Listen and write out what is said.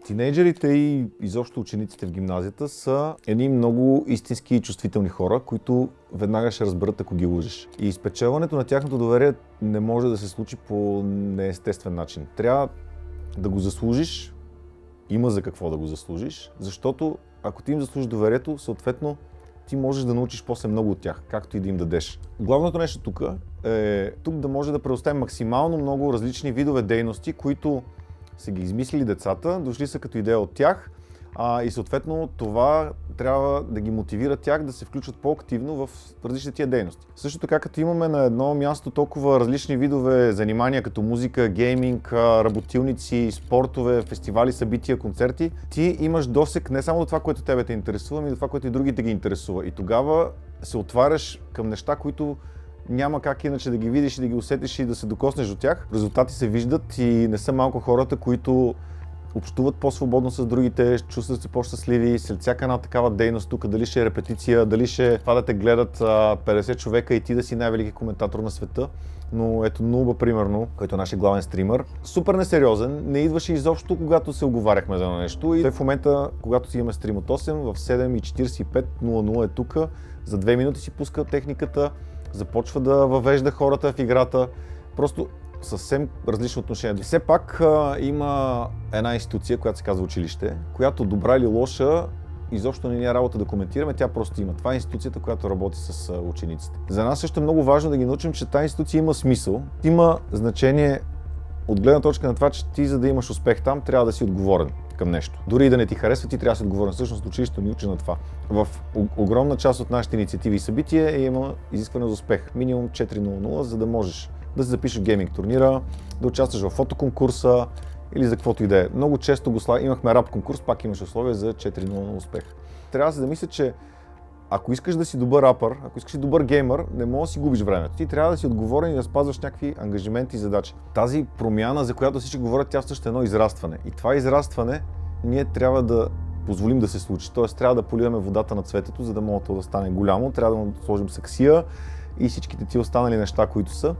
Тинейджерите и изобщо учениците в гимназията са едни много истински и чувствителни хора, които веднага ще разберат, ако ги лъжеш. И спечелването на тяхното доверие не може да се случи по неестествен начин. Трябва да го заслужиш, има за какво да го заслужиш, защото ако ти им заслужиш доверието, съответно ти можеш да научиш после много от тях, както и да им дадеш. Главното нещо тук е да може да предоставим максимално много различни видове дейности, които са ги измислили децата, дошли са като идея от тях и съответно това трябва да ги мотивира тях да се включват по-активно в различни тия дейности. Също така, като имаме на едно място толкова различни видове занимания, като музика, гейминг, работилници, спортове, фестивали, събития, концерти, ти имаш досег не само до това, което тебе те интересува, но и до това, което и другите ги интересува. И тогава се отваряш към неща, които няма как иначе да ги видиш и да ги усетиш и да се докоснеш до тях. Резултати се виждат и не са малко хората, които общуват по-свободно с другите, чувстват се по-щастливи след всяка една такава дейност тук, дали ще е репетиция, дали ще това да те гледат 50 човека и ти да си най-велики коментатор на света. Но ето Нуба, примерно, който е нашия главен стример, супер несериозен, не идваше изобщо, когато се оговаряхме за нещо. И той в момента, когато си имаме стрим от 8, в 7:45 е тук, за 2 минути си пуска техниката, започва да въвежда хората в играта. Просто съвсем различно отношение. Все пак има една институция, която се казва училище, която добра или лоша, изобщо не е работа да коментираме, тя просто има. Това е институцията, която работи с учениците. За нас също е много важно да ги научим, че тази институция има смисъл, има значение от гледна точка на това, че ти, за да имаш успех там, трябва да си отговорен към нещо. Дори и да не ти харесва, ти трябва да си отговорен. Всъщност училището ни учи на това. В огромна част от нашите инициативи и събития има изискване за успех. Минимум 4.00, за да можеш да се запишеш в гейминг турнира, да участваш в фотоконкурса или за каквото и да е. Много често имахме рап конкурс, пак имаш условия за 4.00 успех. Трябва да се да мисля, че ако искаш да си добър рапър, ако искаш да си добър геймър, не можеш да си губиш времето. Ти трябва да си отговорен и да спазваш някакви ангажименти и задачи. Тази промяна, за която всички говорят, тя всъщност е едно израстване. И това израстване ние трябва да позволим да се случи. Тоест трябва да поливаме водата на цветето, за да може да стане голямо, трябва да му сложим саксия и всичките ти останали неща, които са.